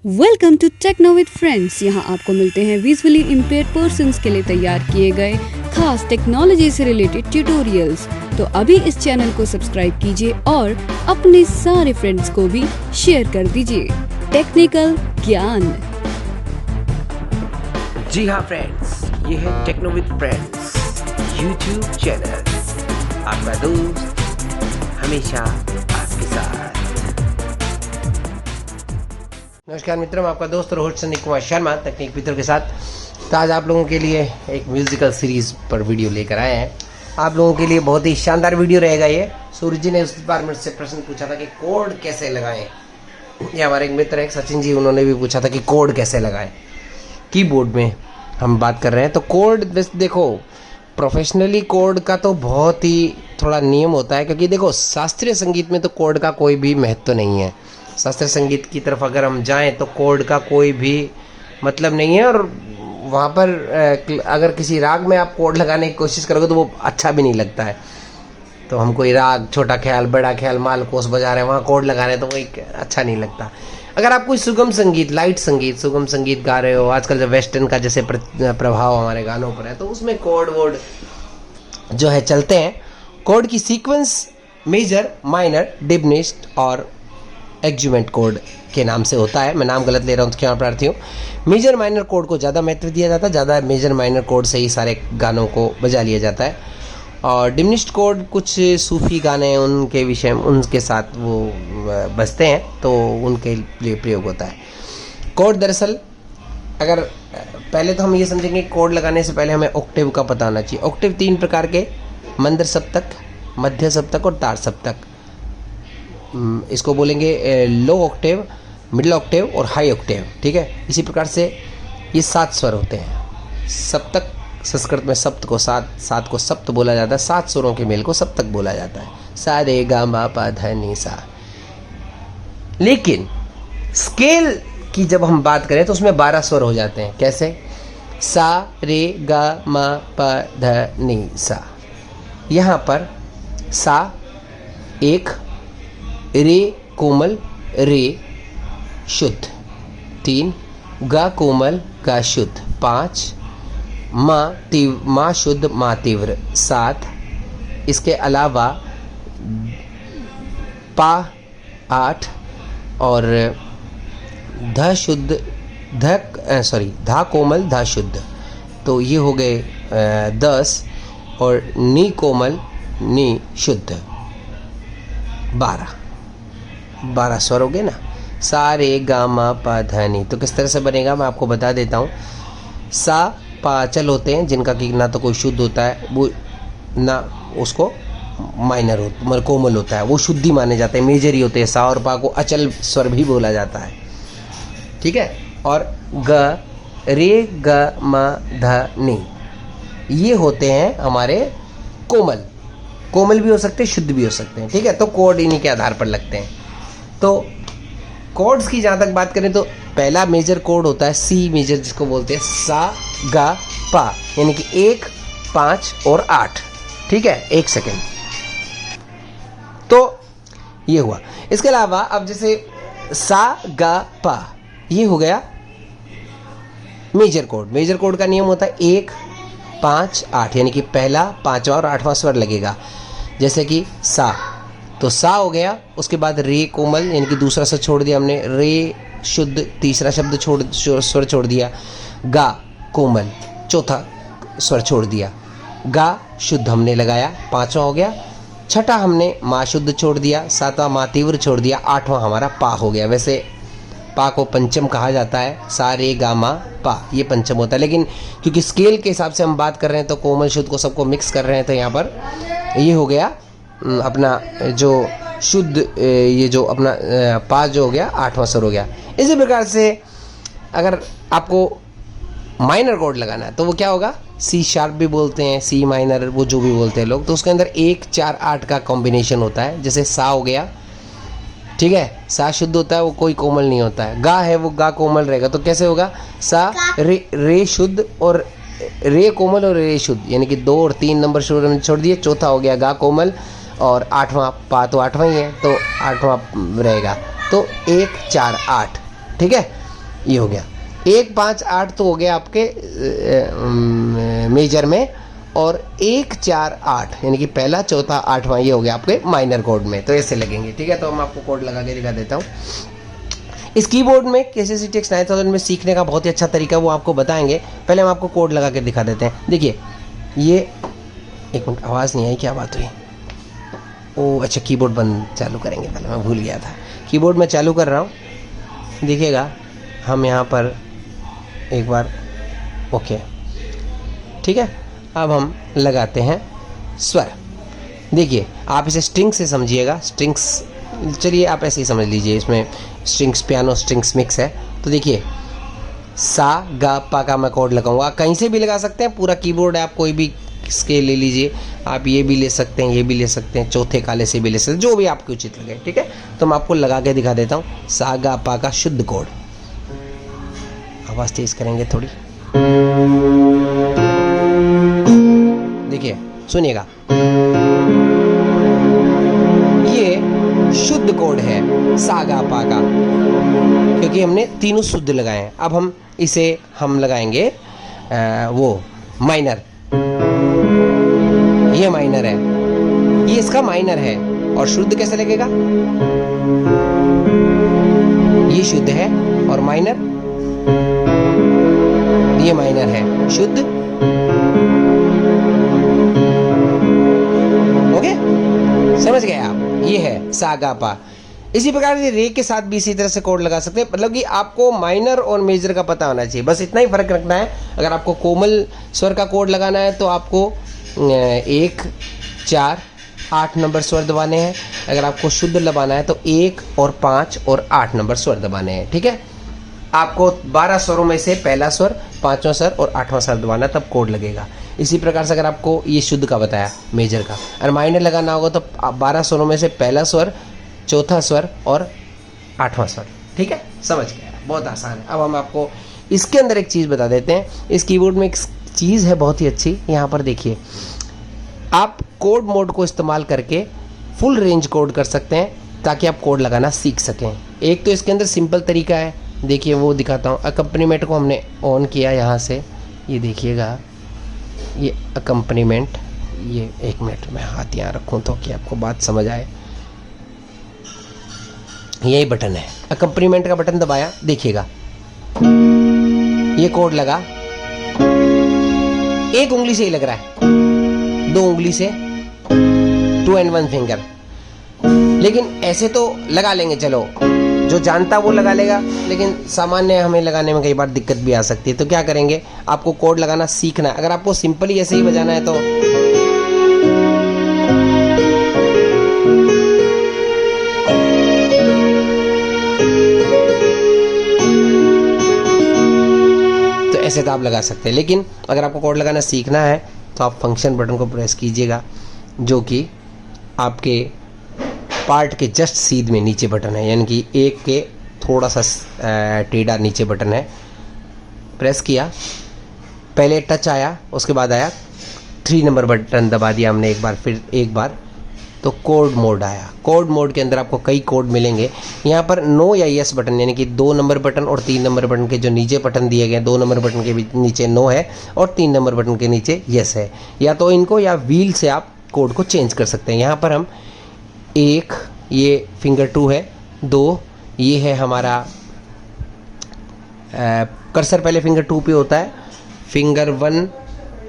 Welcome to techno with friends. यहाँ आपको मिलते हैं विजुअली इम्पेयर्ड पर्सन्स के लिए तैयार किए गए खास टेक्नोलॉजी से रिलेटेड ट्यूटोरियल्स। तो अभी इस चैनल को सब्सक्राइब कीजिए और अपने सारे फ्रेंड्स को भी शेयर कर दीजिए टेक्निकल ज्ञान। जी हाँ फ्रेंड्स, ये है techno with friends YouTube channel, आपका दोस्त हमेशा आपके साथ। नमस्कार मित्रों, मैं आपका दोस्त रोहित सनी कुमार शर्मा तकनीक मित्रों के साथ। तो आज आप लोगों के लिए एक म्यूजिकल सीरीज पर वीडियो लेकर आए हैं। आप लोगों के लिए बहुत ही शानदार वीडियो रहेगा ये। सूर्य जी ने उस बार मुझसे प्रश्न पूछा था कि कोड कैसे लगाएं। ये हमारे एक मित्र है सचिन जी, उन्होंने भी पूछा था कि कोड कैसे लगाएं। कीबोर्ड में हम बात कर रहे हैं तो कोड देखो, प्रोफेशनली कोड का तो बहुत ही थोड़ा नियम होता है, क्योंकि देखो शास्त्रीय संगीत में तो कोड का कोई भी महत्व नहीं है। शास्त्रीय संगीत की तरफ अगर हम जाएं तो कोड का कोई भी मतलब नहीं है, और वहाँ पर अगर किसी राग में आप कोड लगाने की कोशिश करोगे तो वो अच्छा भी नहीं लगता है। तो हम कोई राग, छोटा ख्याल, बड़ा ख्याल, मालकोस बजा रहे हैं, वहाँ कोड लगा रहे हैं तो वो अच्छा नहीं लगता। अगर आप कोई सुगम संगीत, लाइट संगीत, सुगम संगीत गा रहे हो, आजकल जो वेस्टर्न का जैसे प्रभाव हमारे गानों पर है, तो उसमें कोड वोड जो है चलते हैं। कोड की सीक्वेंस मेजर, माइनर, डिमिनिश्ड और एग्जीमेंट कोड के नाम से होता है। मैं नाम गलत ले रहा हूँ तो क्षमा प्रार्थी हूँ। मेजर माइनर कोड को ज़्यादा महत्व दिया जाता है, ज़्यादा मेजर माइनर कोड से ही सारे गानों को बजा लिया जाता है। और डिमिनिश्ड कोड कुछ सूफी गाने हैं उनके विषय में, उनके साथ वो बजते हैं तो उनके लिए प्रयोग होता है। कोड दरअसल अगर पहले तो हम ये समझेंगे, कोड लगाने से पहले हमें ऑक्टेव का पता होना चाहिए। ऑक्टेव 3 प्रकार के, मंद्र सप्तक, मध्य सप्तक और तार सप्तक। इसको बोलेंगे लो ऑक्टेव, मिडिल ऑक्टेव और हाई ऑक्टेव, ठीक है। इसी प्रकार से ये 7 स्वर होते हैं। सप्तक संस्कृत में सप्त को सात को सप्त बोला जाता है। 7 स्वरों के मेल को सप्तक बोला जाता है। सा रे गा मा पा धा नी सा। लेकिन स्केल की जब हम बात करें तो उसमें 12 स्वर हो जाते हैं। कैसे? सा रे गा मा पा धा नी सा। यहाँ पर सा 1, रे कोमल, रे शुद्ध 3, गा कोमल, गा शुद्ध 5, माँ शुद्ध, माँ तीव्र 7। इसके अलावा पा 8 और ध शुद्ध, धा कोमल, धा शुद्ध, तो ये हो गए 10। और नी कोमल, नी शुद्ध 12 स्वर हो गए ना। सा रे गा मा पा धा नी। तो किस तरह से बनेगा मैं आपको बता देता हूँ। सा पा अचल होते हैं, जिनका कि ना तो कोई शुद्ध होता है, वो ना उसको माइनर होता, मतलब कोमल होता है, वो शुद्धि माने जाते हैं, मेजर ही होते हैं। सा और पा को अचल स्वर भी बोला जाता है, ठीक है। और ग, रे ग मा धा नी, ये होते हैं हमारे कोमल। कोमल भी हो सकते हैं, शुद्ध भी हो सकते हैं, ठीक है। तो कोड इन्हीं के आधार पर लगते हैं। तो कोड्स की जहाँ तक बात करें तो पहला मेजर कोड होता है सी मेजर, जिसको बोलते हैं सा गा पा, यानी कि 1, 5 और 8, ठीक है। 1 सेकेंड। तो ये हुआ। इसके अलावा अब जैसे सा गा पा, ये हो गया मेजर कोड। मेजर कोड का नियम होता है 1, 5, 8, यानी कि पहला, 5वां और 8वां स्वर लगेगा। जैसे कि सा, तो सा हो गया। उसके बाद रे कोमल, यानी कि दूसरा स्वर छोड़ दिया हमने। रे शुद्ध, तीसरा शब्द स्वर छोड़ दिया। गा कोमल, चौथा स्वर छोड़ दिया। गा शुद्ध हमने लगाया, 5वां हो गया। छठा हमने माँ शुद्ध छोड़ दिया, 7वां माँ तीव्र छोड़ दिया, 8वां हमारा पा हो गया। वैसे पा को पंचम कहा जाता है। सा रे गा मा पा, ये पंचम होता है। लेकिन क्योंकि स्केल के हिसाब से हम बात कर रहे हैं तो कोमल शुद्ध को सबको मिक्स कर रहे हैं, तो यहाँ पर ये हो गया अपना जो शुद्ध, ये जो अपना पा जो हो गया 8वां स्वर हो गया। इसी प्रकार से अगर आपको माइनर कोड लगाना है तो वो क्या होगा, सी शार्प भी बोलते हैं, सी माइनर, वो जो भी बोलते हैं लोग। तो उसके अंदर 1, 4, 8 का कॉम्बिनेशन होता है। जैसे सा हो गया, ठीक है, सा शुद्ध होता है, वो कोई कोमल नहीं होता है। गा है, वो गा कोमल रहेगा। तो कैसे होगा, सा रे शुद्ध और रे कोमल और रे शुद्ध, यानी कि 2 और 3 नंबर छोड़ दिए। चौथा हो गया गा कोमल और 8वां पा, तो 8वां ही है, तो 8वां रहेगा। तो 1, 4, 8, ठीक है। ये हो गया 1 5 8 तो हो गया आपके मेजर में, और 1 4 8 यानी कि पहला चौथा आठवां ये हो गया आपके माइनर कोड में। तो ऐसे लगेंगे, ठीक है। तो हम आपको कोड लगा के दिखा देता हूँ। इस कीबोर्ड में KCCTX 9000 में सीखने का बहुत ही अच्छा तरीका वो आपको बताएंगे। पहले हम आपको कोड लगा के दिखा देते हैं। देखिए ये, एक मिनट, आवाज़ नहीं आई, क्या बात हुई? ओह अच्छा, कीबोर्ड बंद चालू करेंगे, पहले मैं भूल गया था। कीबोर्ड में चालू कर रहा हूँ, देखिएगा हम यहाँ पर एक बार, ओके ठीक है। अब हम लगाते हैं स्वर। देखिए आप इसे स्ट्रिंग से समझिएगा, स्ट्रिंग्स, चलिए आप ऐसे ही समझ लीजिए, इसमें स्ट्रिंग्स पियानो स्ट्रिंग्स मिक्स है। तो देखिए सा गा पा का मैं कोड लगाऊंगा, कहीं से भी लगा सकते हैं, पूरा कीबोर्ड है, आप कोई भी स्केल ले लीजिए, आप ये भी ले सकते हैं, ये भी ले सकते हैं, चौथे काले से भी ले सकते हैं, जो भी आपको उचित लगे, ठीक है। तो मैं आपको लगा के दिखा देता हूँ सा गा पा का शुद्ध कोड। आवाज़ तेज करेंगे थोड़ी, देखिए सुनिएगा, ये शुद्ध कोड है सा गा पा का, क्योंकि हमने तीनों शुद्ध लगाए हैं। अब हम इसे हम लगाएंगे वो माइनर, ये माइनर है, ये इसका माइनर है, और शुद्ध कैसे लगेगा? ये शुद्ध है और माइनर, ये माइनर है, शुद्ध, ओके, समझ गए आप? ये है सा गा पा। इसी प्रकार से रे के साथ भी इसी तरह से कोड लगा सकते हैं, मतलब कि आपको माइनर और मेजर का पता होना चाहिए, बस इतना ही फर्क रखना है। अगर आपको कोमल स्वर का कोड लगाना है तो आपको 1 4 8 नंबर स्वर दबाने हैं। अगर आपको शुद्ध दबाना है तो 1 और 5 और 8 नंबर स्वर दबाने हैं, ठीक है। आपको 12 स्वरों में से पहला स्वर, 5वां स्वर और 8वां स्वर दबाना, तब कोड लगेगा। इसी प्रकार से अगर आपको ये शुद्ध का बताया, मेजर का, और माइनर लगाना होगा तो 12 स्वरों में से पहला स्वर, चौथा स्वर और 8वां स्वर, ठीक है। समझ गया, बहुत आसान है। अब हम आपको इसके अंदर एक चीज़ बता देते हैं। इस कीबोर्ड में एक चीज़ है बहुत ही अच्छी, यहाँ पर देखिए, आप कोड मोड को इस्तेमाल करके फुल रेंज कोड कर सकते हैं, ताकि आप कोड लगाना सीख सकें। एक तो इसके अंदर सिंपल तरीका है, देखिए वो दिखाता हूँ। अकम्पनीमेंट को हमने ऑन किया यहाँ से, ये देखिएगा, ये अकम्पनीमेंट, ये 1 मिनट में हाथ यहाँ रखूँ तो कि आपको बात समझ आए। यही बटन है, अकम्पनीमेंट का बटन दबाया, देखिएगा ये कोड लगा, एक उंगली से ही लग रहा है, 2 उंगली से, 2 and 1 फिंगर। लेकिन ऐसे तो लगा लेंगे, चलो जो जानता वो लगा लेगा, लेकिन सामान्य हमें लगाने में कई बार दिक्कत भी आ सकती है। तो क्या करेंगे, आपको कोड लगाना सीखना है। अगर आपको सिंपली ऐसे ही बजाना है तो ऐसे तो आप लगा सकते हैं, लेकिन अगर आपको कोड लगाना सीखना है तो आप फंक्शन बटन को प्रेस कीजिएगा, जो कि आपके पार्ट के जस्ट सीध में नीचे बटन है, यानी कि एक के थोड़ा सा टेढ़ा नीचे बटन है। प्रेस किया, पहले टच आया, उसके बाद आया 3 नंबर बटन दबा दिया हमने एक बार, फिर एक बार, तो कोड मोड आया। कोड मोड के अंदर आपको कई कोड मिलेंगे। यहाँ पर नो या यस बटन, यानी कि 2 नंबर बटन और 3 नंबर बटन के जो नीचे बटन दिए गए, 2 नंबर बटन के नीचे नो है और 3 नंबर बटन के नीचे यस है। या तो इनको या व्हील से आप कोड को चेंज कर सकते हैं। यहाँ पर हम 1, ये फिंगर 2 है, 2 ये है हमारा कर्सर, पहले फिंगर 2 पे होता है, फिंगर 1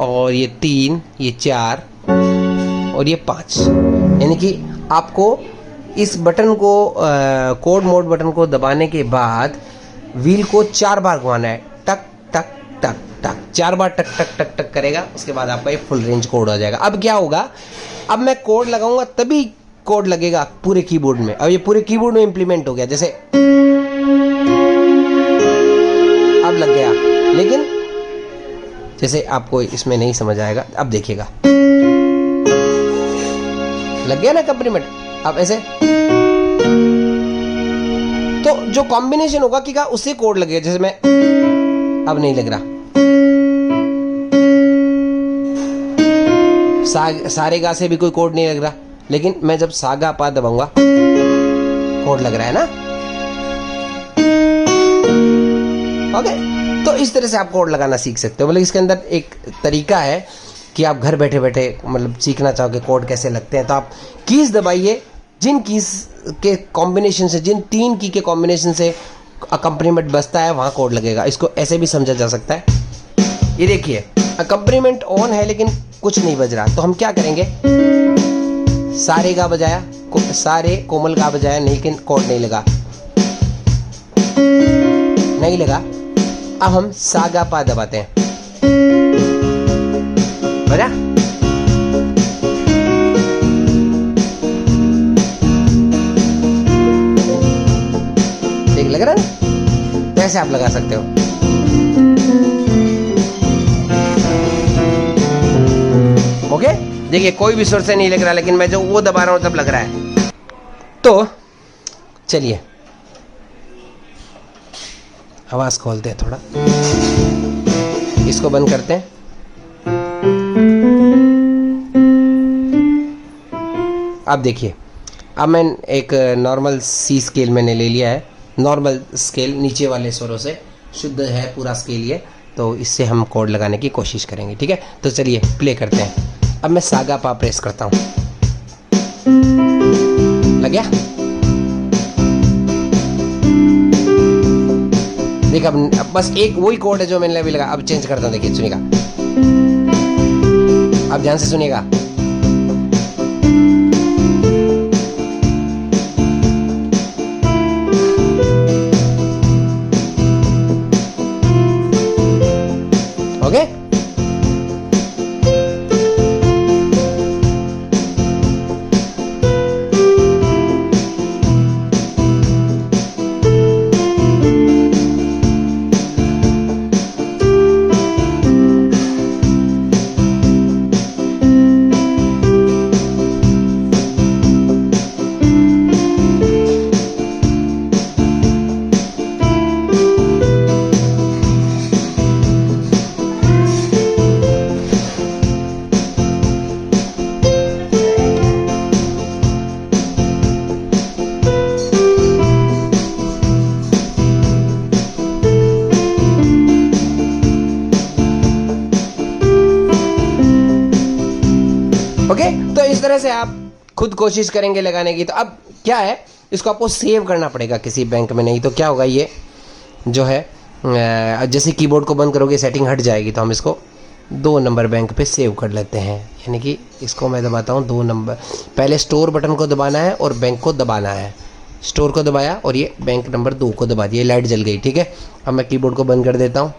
और ये 3, ये 4 और ये 5, यानी कि आपको इस बटन को कोड मोड बटन को दबाने के बाद व्हील को 4 बार घुमाना है, टक टक टक टक, 4 बार टक टक टक टक करेगा, उसके बाद आपका ये फुल रेंज कोड हो जाएगा। अब क्या होगा, अब मैं कोड लगाऊंगा तभी कोड लगेगा पूरे कीबोर्ड में। अब ये पूरे कीबोर्ड में इंप्लीमेंट हो गया, जैसे अब लग गया, लेकिन जैसे आपको इसमें नहीं समझ आएगा, अब देखिएगा लग गया ना कंप्लीमेंट। अब ऐसे तो जो कॉम्बिनेशन होगा कि का उससे कोड लगेगा, जैसे मैं अब नहीं लग रहा, सारे गा से भी कोई कोड नहीं लग रहा, लेकिन मैं जब सागा पा दबाऊंगा कोड लग रहा है ना। ओके, तो इस तरह से आप कोड लगाना सीख सकते हो। मतलब इसके अंदर एक तरीका है कि आप घर बैठे बैठे मतलब सीखना चाहोगे कोड कैसे लगते हैं, तो आप कीज़ दबाइए, जिन कीज़ के कॉम्बिनेशन से, जिन 3 की के कॉम्बिनेशन से अकम्पनीमेंट बजता है वहाँ कोड लगेगा। इसको ऐसे भी समझा जा सकता है, ये देखिए अकम्पनीमेंट ऑन है लेकिन कुछ नहीं बज रहा, तो हम क्या करेंगे, सारे गा बजाया, सारे कोमल गा बजाया, लेकिन कोड नहीं लगा, नहीं लगा। अब हम सा गा पा दबाते हैं, बजा, ठीक लग रहा है? कैसे आप लगा सकते हो। ओके, देखिए कोई भी सुर से नहीं लग रहा, लेकिन मैं जो वो दबा रहा हूं तब लग रहा है। तो चलिए आवाज खोलते हैं थोड़ा, इसको बंद करते हैं। अब देखिए, अब मैं एक नॉर्मल सी स्केल मैंने ले लिया है, नॉर्मल स्केल नीचे वाले स्वरों से शुद्ध है पूरा स्केल ये, तो इससे हम कोड लगाने की कोशिश करेंगे, ठीक है। तो चलिए प्ले करते हैं। अब मैं सागा पा प्रेस करता हूं, लग गया, देखिए अब बस एक वही कोड है जो मैंने अभी लगा। अब चेंज करता हूं, देखिए सुनिएगा, अब ध्यान से सुनिएगा। ओके, ओके, तो इस तरह से आप खुद कोशिश करेंगे लगाने की। तो अब क्या है, इसको आपको सेव करना पड़ेगा किसी बैंक में, नहीं तो क्या होगा, ये जो है जैसे कीबोर्ड को बंद करोगे सेटिंग हट जाएगी। तो हम इसको 2 नंबर बैंक पे सेव कर लेते हैं, यानी कि इसको मैं दबाता हूँ 2 नंबर, पहले स्टोर बटन को दबाना है और बैंक को दबाना है। स्टोर को दबाया और ये बैंक नंबर 2 को दबा दिया, लाइट जल गई, ठीक है। अब मैं कीबोर्ड को बंद कर देता हूँ,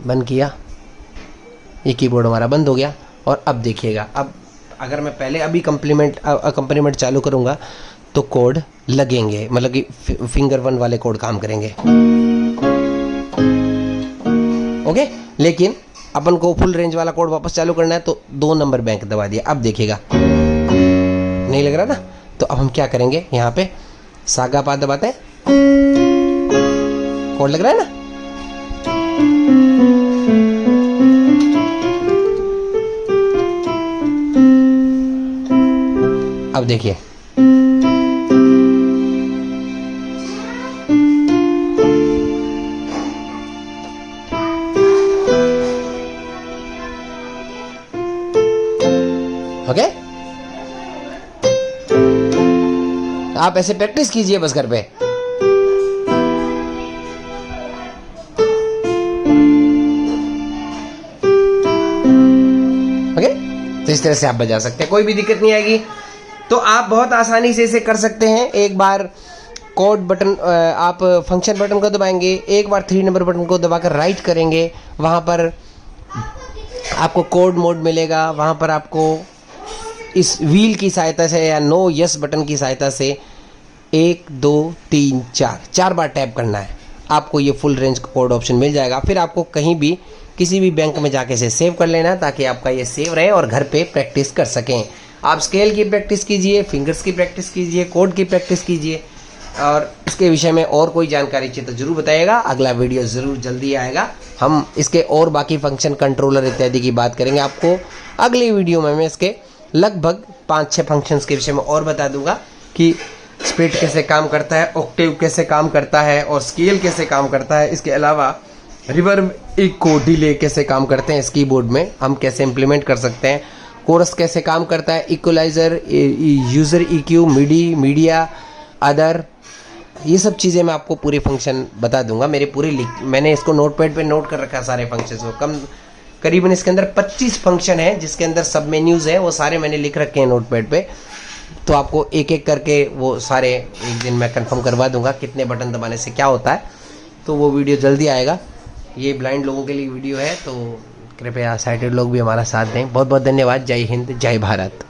बंद किया, ये कीबोर्ड हमारा बंद हो गया। और अब देखिएगा, अब अगर मैं पहले अभी अकम्पनीमेंट चालू करूँगा तो कोड लगेंगे, मतलब कि फिंगर 1 वाले कोड काम करेंगे। ओके, लेकिन अपन को फुल रेंज वाला कोड वापस चालू करना है तो 2 नंबर बैंक दबा दिया। अब देखिएगा नहीं लग रहा ना, तो अब हम क्या करेंगे, यहाँ पे सागा पा दबाते हैं, कोड लग रहा है ना। अब देखिए, ओके, आप ऐसे प्रैक्टिस कीजिए बस घर पे। ओके, तो इस तरह से आप बजा सकते हैं, कोई भी दिक्कत नहीं आएगी। तो आप बहुत आसानी से इसे कर सकते हैं। एक बार कोड बटन, आप फंक्शन बटन को दबाएंगे, एक बार 3 नंबर बटन को दबाकर राइट करेंगे, वहाँ पर आपको कोड मोड मिलेगा। वहाँ पर आपको इस व्हील की सहायता से या नो यस बटन की सहायता से 1 2 3 4 बार टैप करना है, आपको ये फुल रेंज कोड ऑप्शन मिल जाएगा। फिर आपको कहीं भी किसी भी बैंक में जाके इसे सेव कर लेना, ताकि आपका ये सेव रहे और घर पे प्रैक्टिस कर सकें। आप स्केल की प्रैक्टिस कीजिए, फिंगर्स की प्रैक्टिस कीजिए, कोड की प्रैक्टिस कीजिए, और इसके विषय में और कोई जानकारी चाहिए तो ज़रूर बताइएगा। अगला वीडियो ज़रूर जल्दी आएगा, हम इसके और बाकी फंक्शन, कंट्रोलर इत्यादि की बात करेंगे। आपको अगली वीडियो में मैं इसके लगभग 5-6 फंक्शंस के विषय में और बता दूंगा कि स्प्लिट कैसे काम करता है, ऑक्टेव कैसे काम करता है और स्केल कैसे काम करता है। इसके अलावा रिवर्ब, इको, डिले कैसे काम करते हैं इस कीबोर्ड में, हम कैसे इम्प्लीमेंट कर सकते हैं। कोरस कैसे काम करता है, इक्वलाइज़र, यूज़र EQ, मिडी, मीडिया, अदर, ये सब चीज़ें मैं आपको पूरी फंक्शन बता दूंगा। मैंने इसको नोटपैड पे नोट कर रखा है सारे फंक्शंस को। करीबन इसके अंदर 25 फंक्शन है जिसके अंदर सब मेन्यूज़ है, वो सारे मैंने लिख रखे हैं नोटपैड पे। तो आपको एक एक करके वो सारे एक दिन मैं कंफर्म करवा दूंगा कितने बटन दबाने से क्या होता है। तो वो वीडियो जल्दी आएगा। ये ब्लाइंड लोगों के लिए वीडियो है, तो कृपया साइटेड लोग भी हमारा साथ दें। बहुत बहुत धन्यवाद। जय हिंद, जय भारत।